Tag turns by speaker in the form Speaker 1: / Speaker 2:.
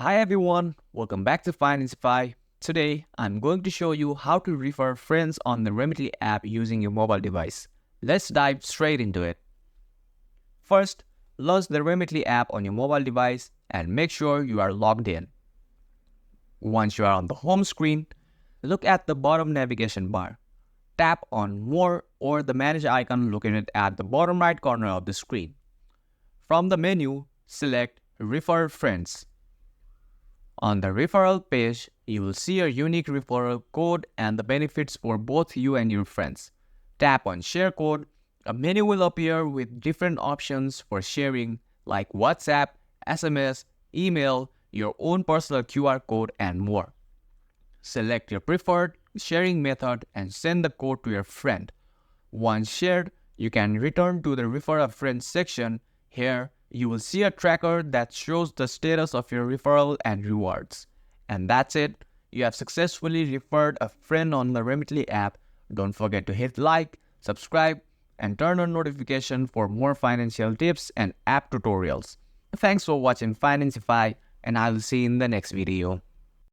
Speaker 1: Hi everyone, welcome back to Financify. Today, I'm going to show you how to refer friends on the Remitly app using your mobile device. Let's dive straight into it. First, launch the Remitly app on your mobile device and make sure you are logged in. Once you are on the home screen, look at the bottom navigation bar. Tap on More or the Manage icon located at the bottom right corner of the screen. From the menu, select Refer Friends. On the referral page, you will see a unique referral code and the benefits for both you and your friends. Tap on Share Code. A menu will appear with different options for sharing like WhatsApp, SMS, email, your own personal QR code, and more. Select your preferred sharing method and send the code to your friend. Once shared, you can return to the Refer a Friend section. Here, you will see a tracker that shows the status of your referral and rewards. And that's it. You have successfully referred a friend on the Remitly app. Don't forget to hit like, subscribe, and turn on notification for more financial tips and app tutorials. Thanks for watching Financify, and I'll see you in the next video.